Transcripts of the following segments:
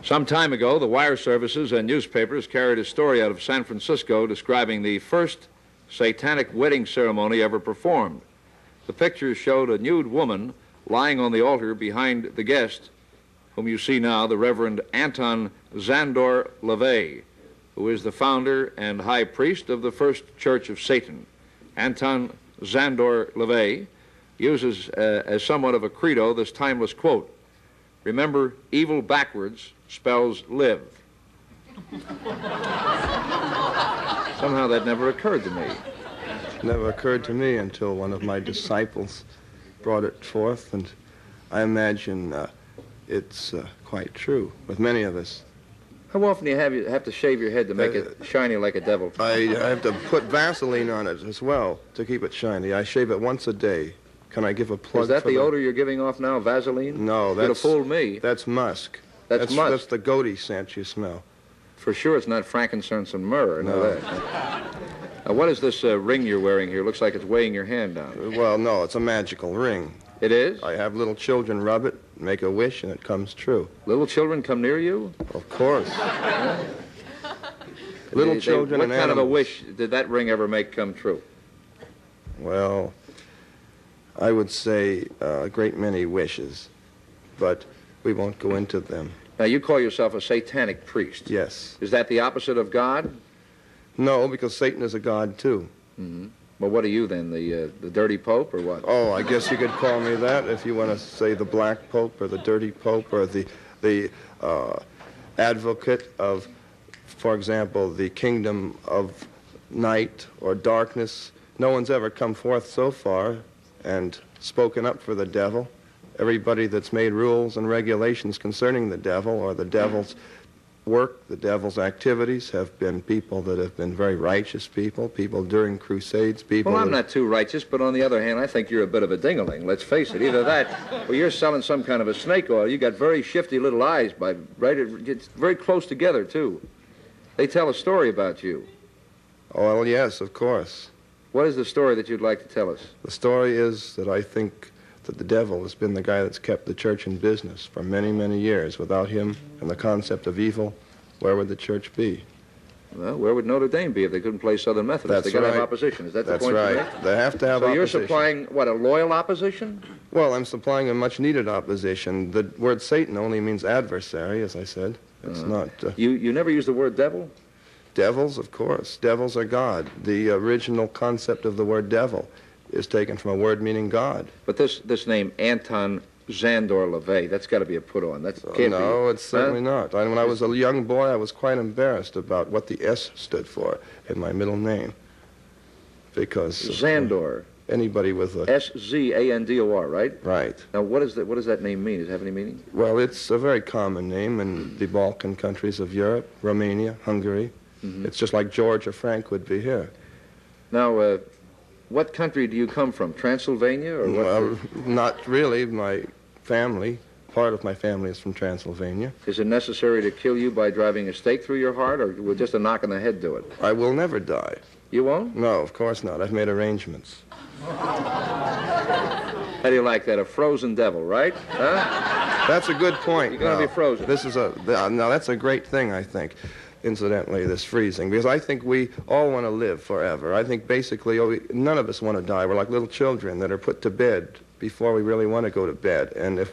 Some time ago, the wire services and newspapers carried a story out of San Francisco describing the first satanic wedding ceremony ever performed. The pictures showed a nude woman lying on the altar behind the guest, whom you see now, the Reverend Anton LaVey, who is the founder and high priest of the First Church of Satan. Anton LaVey uses as somewhat of a credo this timeless quote: "Remember, evil backwards spells live." Somehow that never occurred to me. Never occurred to me until one of my disciples brought it forth, and I imagine it's quite true with many of us. How often do you have to shave your head to make it shiny like a devil? I have to put Vaseline on it as well to keep it shiny. I shave it once a day. Can I give a plug? Is that the odor you're giving off now, Vaseline? No, Could have fooled me. That's musk. That's musk. That's the goatee scent you smell. For sure it's not frankincense and myrrh. I know that. What is this ring you're wearing here? Looks like it's weighing your hand down. Well, no, it's a magical ring. It is? I have little children rub it, make a wish, and it comes true. Little children come near you? Of course. Little children and animals. What kind of a wish did that ring ever make come true? Well, I would say a great many wishes, but we won't go into them. Now, you call yourself a satanic priest. Yes. Is that the opposite of God? No, because Satan is a god, too. Mm-hmm. Well, what are you, then, the dirty pope, or what? Oh, I guess you could call me that if you want to say the black pope or the dirty pope or the advocate of, for example, the kingdom of night or darkness. No one's ever come forth so far and spoken up for the devil. Everybody that's made rules and regulations concerning the devil or the devil's work, the devil's activities, have been people that have been very righteous people during crusades, people... Well, I'm not too righteous, but on the other hand, I think you're a bit of a ding-a-ling, let's face it. Either that, or you're selling some kind of a snake oil. You got very shifty little eyes, right? It's very close together, too. They tell a story about you. Oh, well, yes, of course. What is the story that you'd like to tell us? The story is that I think that the devil has been the guy that's kept the church in business for many, many years. Without him and the concept of evil, where would the church be? Well, where would Notre Dame be if they couldn't play Southern Methodist? That's They got to right. have opposition. Is that the That's point right. you make? They have to have so opposition. So you're supplying, what, a loyal opposition? Well, I'm supplying a much-needed opposition. The word Satan only means adversary, as I said. It's not... You never use the word devil? Devils, of course. Devils are God. The original concept of the word devil is taken from a word meaning God. But this name, Anton LaVey, that's got to be a put-on. That can't be. No, it's certainly not. When I was a young boy, I was quite embarrassed about what the S stood for in my middle name. Because... Zandor. Anybody with a... S-Z-A-N-D-O-R, right? Right. Now, what does that name mean? Does it have any meaning? Well, it's a very common name in the Balkan countries of Europe, Romania, Hungary. Mm-hmm. It's just like George or Frank would be here. Now, what country do you come from? Transylvania or what? Well, not really. My family, part of my family is from Transylvania. Is it necessary to kill you by driving a stake through your heart, or will just a knock on the head do it? I will never die. You won't? No, of course not. I've made arrangements. How do you like that? A frozen devil, right? Huh? That's a good point. You're going to be frozen. Now, that's a great thing, I think. Incidentally, this freezing, because I think we all want to live forever. I think basically none of us want to die. We're like little children that are put to bed before we really want to go to bed. And I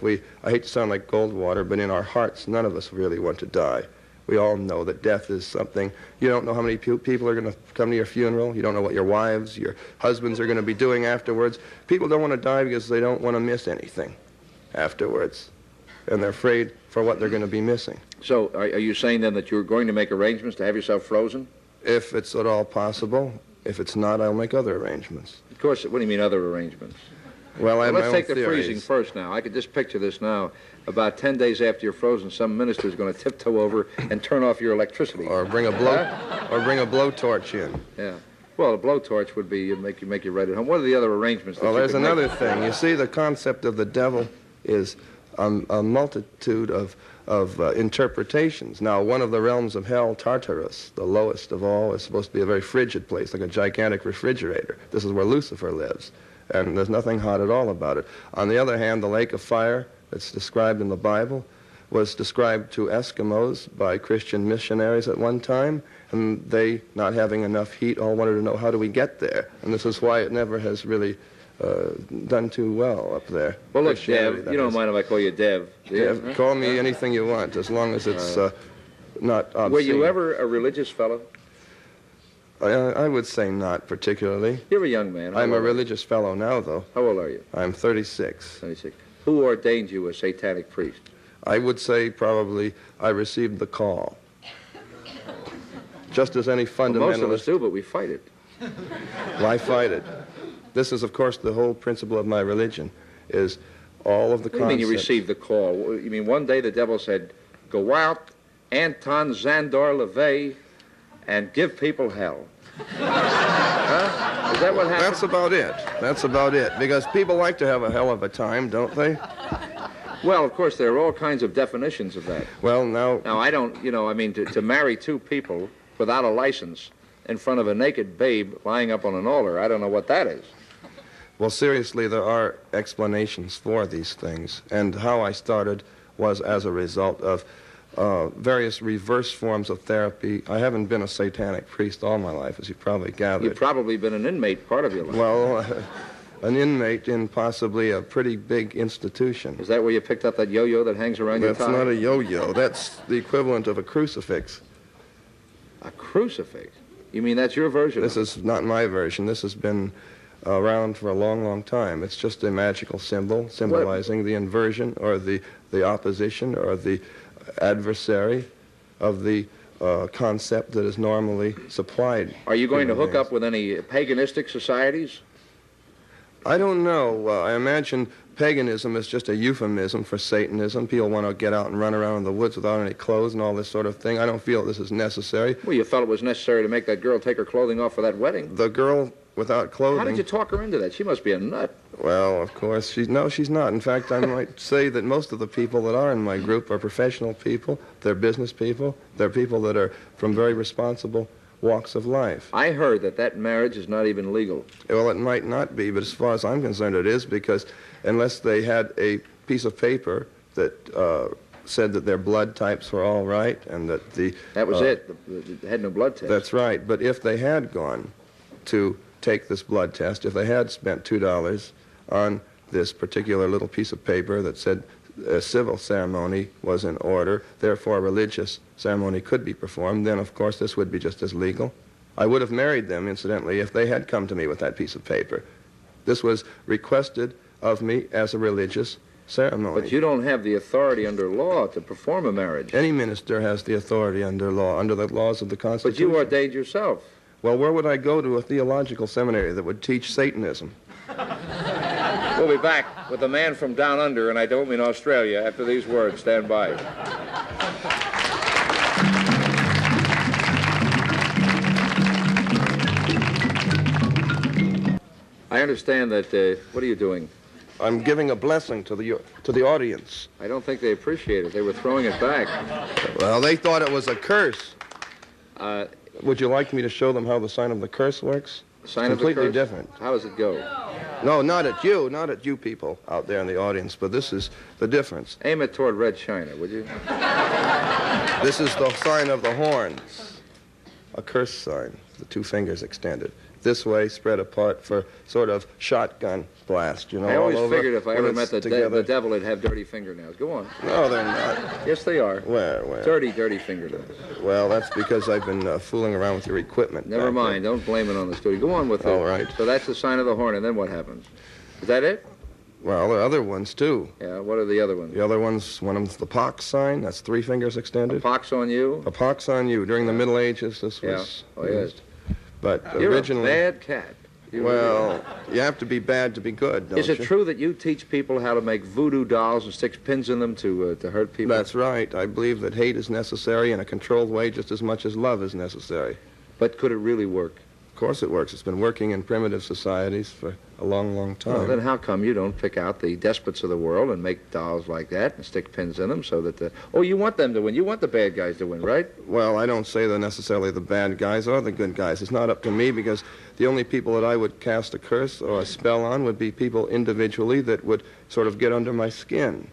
hate to sound like Goldwater, but in our hearts, none of us really want to die. We all know that death is something. You don't know how many people are going to come to your funeral. You don't know what your wives, your husbands are going to be doing afterwards. People don't want to die because they don't want to miss anything afterwards. And they're afraid for what they're going to be missing. So are you saying then that you're going to make arrangements to have yourself frozen? If it's at all possible. If it's not, I'll make other arrangements. Of course. What do you mean other arrangements? Well, let's take the freezing first now. I could just picture this now. About 10 days after you're frozen, some minister is going to tiptoe over and turn off your electricity. Or bring a blowtorch in. Yeah. Well, a blowtorch would be make you right at home. What are the other arrangements? Well, there's another thing. You see, the concept of the devil is a multitude of interpretations. Now, one of the realms of hell, Tartarus, the lowest of all, is supposed to be a very frigid place, like a gigantic refrigerator. This is where Lucifer lives, and there's nothing hot at all about it. On the other hand, the lake of fire that's described in the Bible, was described to Eskimos by Christian missionaries at one time, and they, not having enough heat, all wanted to know, how do we get there? And this is why it never has really done too well up there. Well, look, Dev, you don't mind if I call you Dev? Dev, call me anything you want, as long as it's not obscene. Were you ever a religious fellow? I would say not particularly. You're a young man. I'm a religious fellow now, though. How old are you? I'm 36. 36. Who ordained you a satanic priest? I would say probably I received the call. Just as any fundamentalist... Well, most of us do, but we fight it. Why fight it? This is, of course, the whole principle of my religion, is all of the concepts... What do you mean you received the call? You mean one day the devil said, go out, Anton, Zandor, LaVey, and give people hell? Huh? Is that what happened? That's about it. That's about it. Because people like to have a hell of a time, don't they? Well, of course, there are all kinds of definitions of that. Well, now... Now, I don't, I mean, to marry two people without a license in front of a naked babe lying up on an altar, I don't know what that is. Well, seriously, there are explanations for these things. And how I started was as a result of various reverse forms of therapy. I haven't been a satanic priest all my life, as you probably gathered. You've probably been an inmate part of your life. Well, an inmate in possibly a pretty big institution. Is that where you picked up that yo-yo that hangs around your That's thigh? not a yo-yo. That's the equivalent of a crucifix. A crucifix? You mean that's your version? This is not my version. This has been around for a long, long time. It's just a magical symbol symbolizing the inversion or the opposition or the adversary of the concept that is normally supplied. Are you going to hook up with any paganistic societies? I don't know. I imagine paganism is just a euphemism for Satanism. People want to get out and run around in the woods without any clothes and all this sort of thing. I don't feel this is necessary. Well, you felt it was necessary to make that girl take her clothing off for that wedding. The girl without clothing... How did you talk her into that? She must be a nut. Well, of course, she's not. In fact, I might say that most of the people that are in my group are professional people. They're business people. They're people that are from very responsible walks of life. I heard that marriage is not even legal. Well, it might not be, but as far as I'm concerned, it is, because unless they had a piece of paper that said that their blood types were all right and that the... That was it. They had no blood test. That's right. But if they had gone to take this blood test, if they had spent $2 on this particular little piece of paper that said a civil ceremony was in order, therefore a religious ceremony could be performed, then of course this would be just as legal. I would have married them, incidentally, if they had come to me with that piece of paper. This was requested of me as a religious ceremony. But you don't have the authority under law to perform a marriage. Any minister has the authority under law, under the laws of the Constitution. But you ordained yourself. Well, where would I go to a theological seminary that would teach Satanism? We'll be back with a man from down under, and I don't mean Australia, after these words. Stand by. I understand that, what are you doing? I'm giving a blessing to the audience. I don't think they appreciate it. They were throwing it back. Well, they thought it was a curse. Would you like me to show them how the sign of the curse works? Sign of the curse? Completely different. How does it go? No, not at you people out there in the audience, but this is the difference. Aim it toward Red China, would you? This is the sign of the horns, a curse sign, the two fingers extended. This way, spread apart for sort of shotgun blast, you know. I always all over, figured if I ever met the devil, he'd have dirty fingernails. Go on. No, they're not. Yes, they are. Where? Dirty fingernails. Well, that's because I've been fooling around with your equipment. Never mind. Don't blame it on the studio. Go on with it. All right. So that's the sign of the horn, and then what happens? Is that it? Well, there are other ones, too. Yeah, what are the other ones? The other ones, one of them's the pox sign. That's 3 fingers extended. A pox on you? A pox on you. During the Middle Ages, this was used. But You're originally... a bad cat. Well, you have to be bad to be good, don't you? Is it true that you teach people how to make voodoo dolls and stick pins in them to hurt people? That's right. I believe that hate is necessary in a controlled way just as much as love is necessary. But could it really work? Of course it works. It's been working in primitive societies for a long, long time. Well, then how come you don't pick out the despots of the world and make dolls like that and stick pins in them so that the... Oh, you want them to win. You want the bad guys to win, right? Well, I don't say they're necessarily the bad guys or the good guys. It's not up to me because the only people that I would cast a curse or a spell on would be people individually that would sort of get under my skin.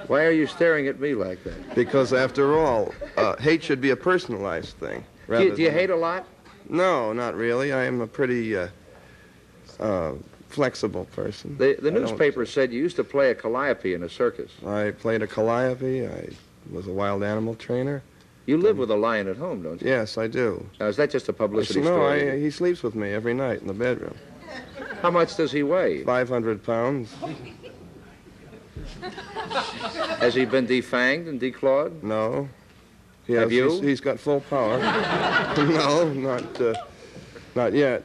Why are you staring at me like that? Because after all, hate should be a personalized thing. Do you hate a lot? No, not really. I am a pretty flexible person. The newspaper said you used to play a calliope in a circus. I played a calliope. I was a wild animal trainer. You live with a lion at home, don't you? Yes, I do. Now, is that just a publicity No, story? he sleeps with me every night in the bedroom. How much does he weigh? 500 pounds. Has he been defanged and declawed? No. Have you? He's got full power. No, not yet.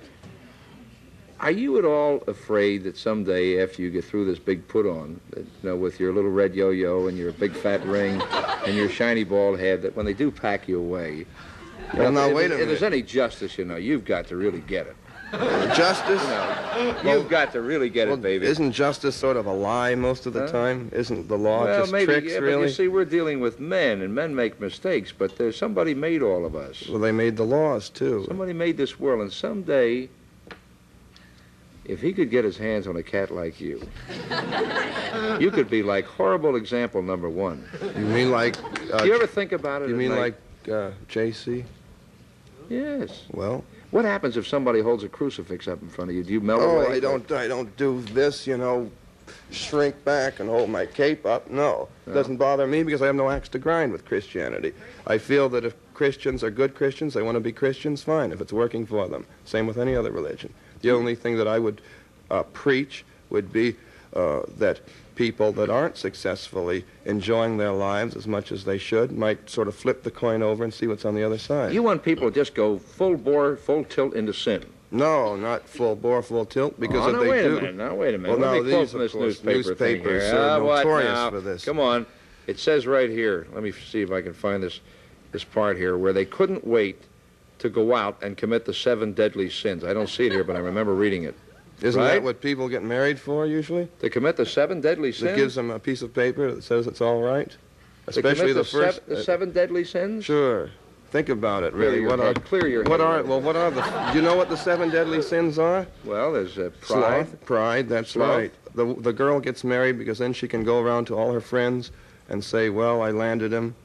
Are you at all afraid that someday, after you get through this big put-on, that, you know, with your little red yo-yo and your big fat ring and your shiny bald head, that when they do pack you away, Well, now, wait a minute. if there's any justice, you know, you've got to really get it. Justice? You've got to really get it, baby. Isn't justice sort of a lie most of the time? Isn't the law just maybe, tricks, yeah, really? But you see, we're dealing with men, and men make mistakes, but there's somebody made all of us. Well, they made the laws, too. Somebody made this world, and someday, if he could get his hands on a cat like you, you could be like horrible example number one. You mean like... Do you ever think about it? You mean like J.C.? Yes. Well... What happens if somebody holds a crucifix up in front of you? Do you melt Oh, away? I don't do this, you know, shrink back and hold my cape up. No. It doesn't bother me because I have no axe to grind with Christianity. I feel that if Christians are good Christians, they want to be Christians, fine, if it's working for them. Same with any other religion. The only thing that I would preach would be that people that aren't successfully enjoying their lives as much as they should might sort of flip the coin over and see what's on the other side. You want people to just go full bore, full tilt into sin. No, not full bore, full tilt, because if they wait do... a minute. Now, wait a minute. Well, Let now, me quote these, from of this course, newspaper thing newspapers here. are What notorious now? for this. Come on. It says right here, let me see if I can find this part here, where they couldn't wait to go out and commit the 7 deadly sins. I don't see it here, but I remember reading it. Isn't Right? that what people get married for, usually? To commit the 7 deadly That sins? gives them a piece of paper that says it's all right? To Especially commit the first... the 7 deadly sins? Sure. Think about it, really. Clear your head. What are the... Do you know what the 7 deadly sins are? Well, there's pride. Sloth, pride, that's Sloth. right. The girl gets married because then she can go around to all her friends and say, well, I landed him,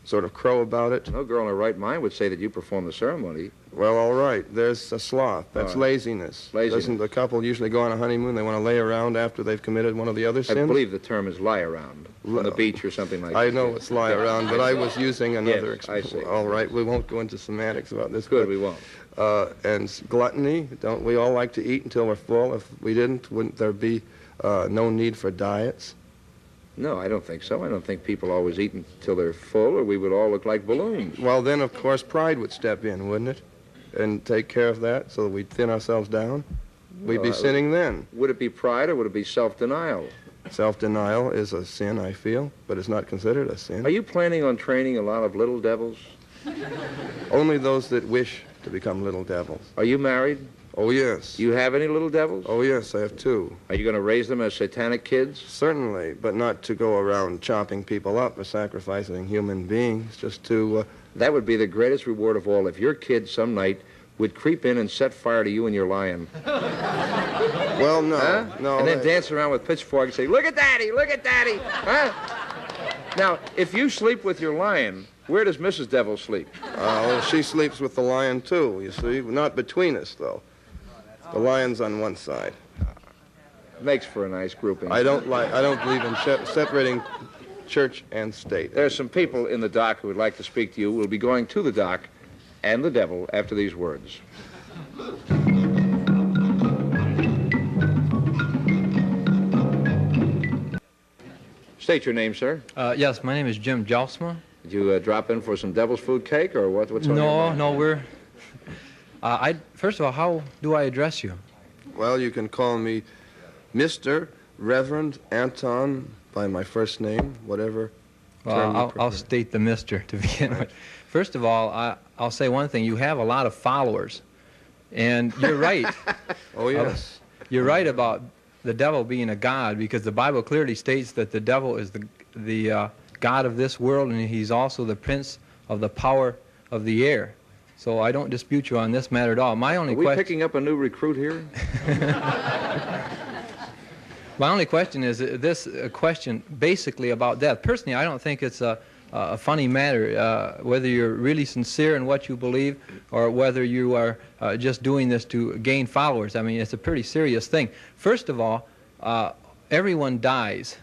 sort of crow about it. No girl in her right mind would say that you performed the ceremony. Well, all right. There's a sloth. That's All right. laziness. Laziness. Doesn't the couple usually go on a honeymoon? They want to lay around after they've committed one of the other sins? I believe the term is lie around on the beach or something like that. I know it's lie around, but I was using another... Yes, I see. All right, we won't go into semantics about this. Good, but, we won't. And gluttony. Don't we all like to eat until we're full? If we didn't, wouldn't there be no need for diets? No, I don't think so. I don't think people always eat until they're full, or we would all look like balloons. Well, then, of course, pride would step in, wouldn't it? And take care of that so that we'd thin ourselves down. We'd be sinning then. Would it be pride or would it be self-denial? Self-denial is a sin, I feel, but it's not considered a sin. Are you planning on training a lot of little devils? Only those that wish to become little devils. Are you married? Oh, yes. Do you have any little devils? Oh, yes, I have 2. Are you going to raise them as satanic kids? Certainly, but not to go around chopping people up or sacrificing human beings, just to... That would be the greatest reward of all if your kid some night would creep in and set fire to you and your lion. Well, no, Huh? no. And then dance around with pitchfork and say, look at Daddy, look at Daddy. Huh? Now, if you sleep with your lion, where does Mrs. Devil sleep? Well, she sleeps with the lion, too, you see. Not between us, though. The lion's on one side. Makes for a nice grouping. I don't believe in separating church and state. There's some people in the dock who would like to speak to you. We'll be going to the dock and the devil after these words. State your name, sir. Yes, my name is Jim Jelsma. Did you drop in for some devil's food cake or what's on your mind? No, we're... first of all, how do I address you? Well, you can call me Mr. Reverend Anton by my first name, whatever term you I'll prefer. state the Mr. to begin with. First of all, I'll say one thing. You have a lot of followers, and you're right. Oh, yes. You're right about the devil being a god, because the Bible clearly states that the devil is the god of this world, and he's also the prince of the power of the air. So I don't dispute you on this matter at all. My only Are we question... picking up a new recruit here? My only question is this question basically about death. Personally, I don't think it's a funny matter, whether you're really sincere in what you believe or whether you are just doing this to gain followers. I mean, it's a pretty serious thing. First of all, everyone dies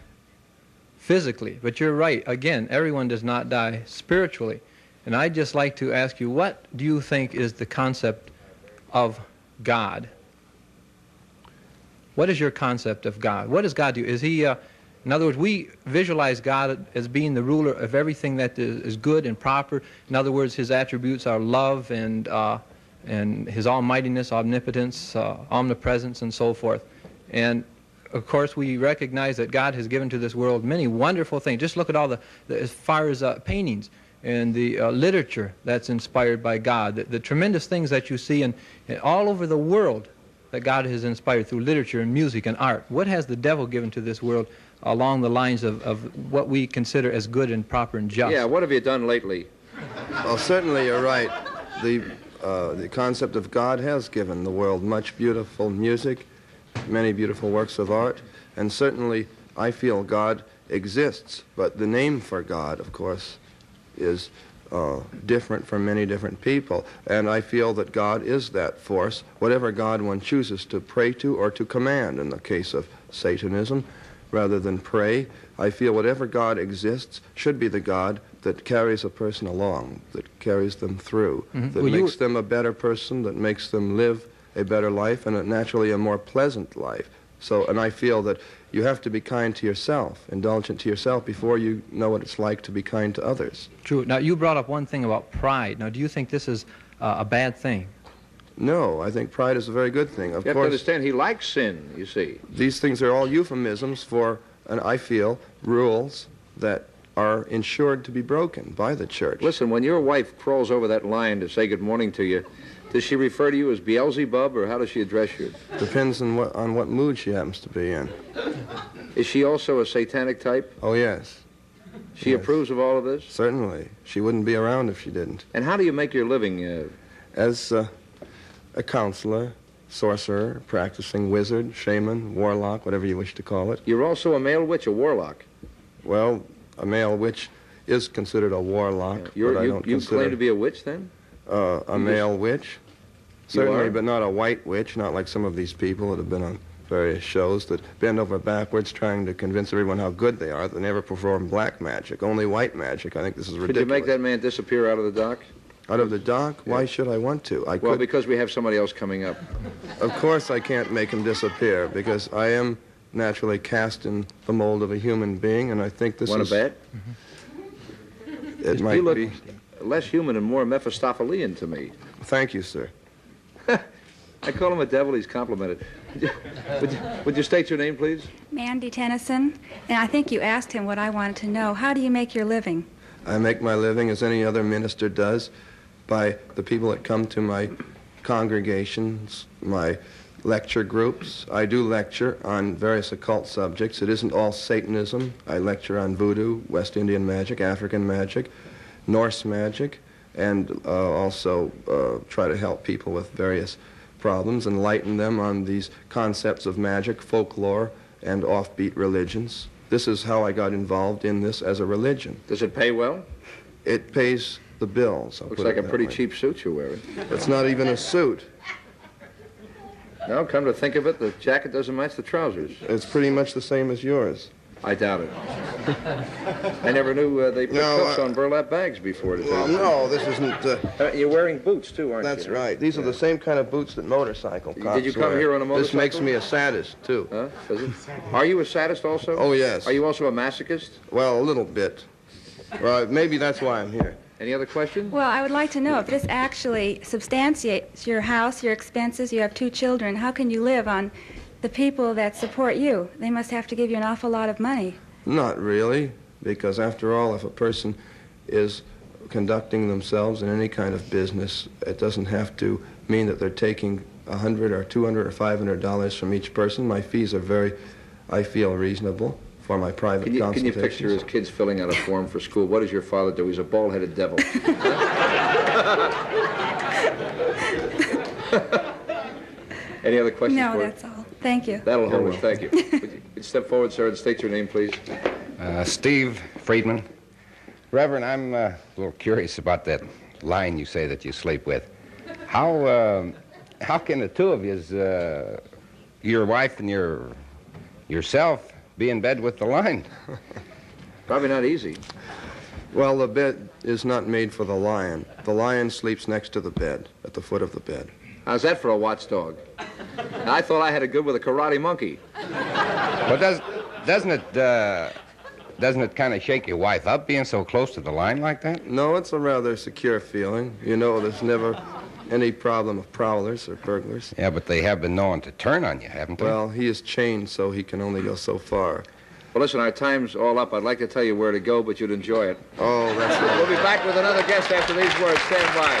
physically, but you're right. Again, everyone does not die spiritually. And I'd just like to ask you, what do you think is the concept of God? What is your concept of God? What does God do? Is he, in other words, we visualize God as being the ruler of everything that is good and proper. In other words, his attributes are love and his almightiness, omnipotence, omnipresence, and so forth. And of course, we recognize that God has given to this world many wonderful things. Just look at all as far as paintings and the literature that's inspired by God, the tremendous things that you see in all over the world that God has inspired through literature and music and art. What has the devil given to this world along the lines of what we consider as good and proper and just? Yeah, what have you done lately? Well, certainly you're right. The concept of God has given the world much beautiful music, many beautiful works of art, and certainly I feel God exists, but the name for God, of course, is different for many different people, and I feel that God is that force, whatever God one chooses to pray to or to command. In the case of Satanism, rather than pray, I feel whatever God exists should be the God that carries a person along, that carries them through, that makes them a better person, that makes them live a better life, and naturally a more pleasant life. So, and I feel that you have to be kind to yourself, indulgent to yourself, before you know what it's like to be kind to others. True. Now, you brought up one thing about pride. Now, do you think this is a bad thing? No, I think pride is a very good thing. Of You have course, to understand, he likes sin, you see. these things are all euphemisms for, and I feel, rules that are ensured to be broken by the church. Listen, when your wife crawls over that line to say good morning to you, does she refer to you as Beelzebub, or how does she address you? Depends on what mood she happens to be in. Is she also a satanic type? Oh, yes. She Yes. approves of all of this? Certainly. She wouldn't be around if she didn't. And how do you make your living? As a counselor, sorcerer, practicing wizard, shaman, warlock, whatever you wish to call it. You're also a male witch, a warlock. Well, a male witch is considered a warlock, but I don't You consider claim to be a witch, then? a male witch. Certainly, are? but not a white witch, not like some of these people that have been on various shows that bend over backwards trying to convince everyone how good they are. They never perform black magic, only white magic. I think this is ridiculous. Could you make that man disappear out of the dock? Out of the dock? Why should I want to? I Well, could. because we have somebody else coming up. Of course I can't make him disappear, because I am naturally cast in the mold of a human being, and I think this Want is... to bet? It You might look be... less human and more Mephistophelian to me. Thank you, sir. I call him a devil, he's complimented. Would you state your name, please? Mandy Tennyson, and I think you asked him what I wanted to know. How do you make your living? I make my living, as any other minister does, by the people that come to my congregations, my lecture groups. I do lecture on various occult subjects. It isn't all Satanism. I lecture on voodoo, West Indian magic, African magic, Norse magic, and also try to help people with various problems, enlighten them on these concepts of magic, folklore, and offbeat religions. This is how I got involved in this as a religion. Does it pay well? It pays the bills. Looks like a pretty cheap suit you're wearing. It's not even a suit. No, come to think of it, the jacket doesn't match the trousers. It's pretty much the same as yours. I doubt it. I never knew they put cuffs on burlap bags before. No, this isn't... You're wearing boots, too, aren't you? That's right. These are the same kind of boots that motorcycle cops Did you come wear. here on a motorcycle? This makes me a sadist, too. Huh? Does it? Are you a sadist also? Oh, yes. Are you also a masochist? Well, a little bit. Well, maybe that's why I'm here. Any other questions? Well, I would like to know if this actually substantiates your house, your expenses. You have 2 children. How can you live on the people that support you? They must have to give you an awful lot of money. Not really, because after all, if a person is conducting themselves in any kind of business, it doesn't have to mean that they're taking $100 or $200 or $500 from each person. My fees are very, I feel, reasonable for my private consultations. Can you picture his kids filling out a form for school? What does your father do? He's a bald-headed devil. Any other questions? No, for that's all. Thank you. That'll hold us. Thank you. Would you step forward, sir, and state your name, please? Steve Friedman. Reverend, I'm a little curious about that line you say that you sleep with. How can the two of yous, your wife and yourself, be in bed with the lion? Probably not easy. Well, the bed is not made for the lion. The lion sleeps next to the bed, at the foot of the bed. How's that for a watchdog? I thought I had it good with a karate monkey. Well, doesn't it kind of shake your wife up being so close to the line like that? No, it's a rather secure feeling. You know, there's never any problem of prowlers or burglars. Yeah, but they have been known to turn on you, haven't they? Well, he is chained, so he can only go so far. Well, listen, our time's all up. I'd like to tell you where to go, but you'd enjoy it. Oh, that's right. We'll be back with another guest after these words. Stand by.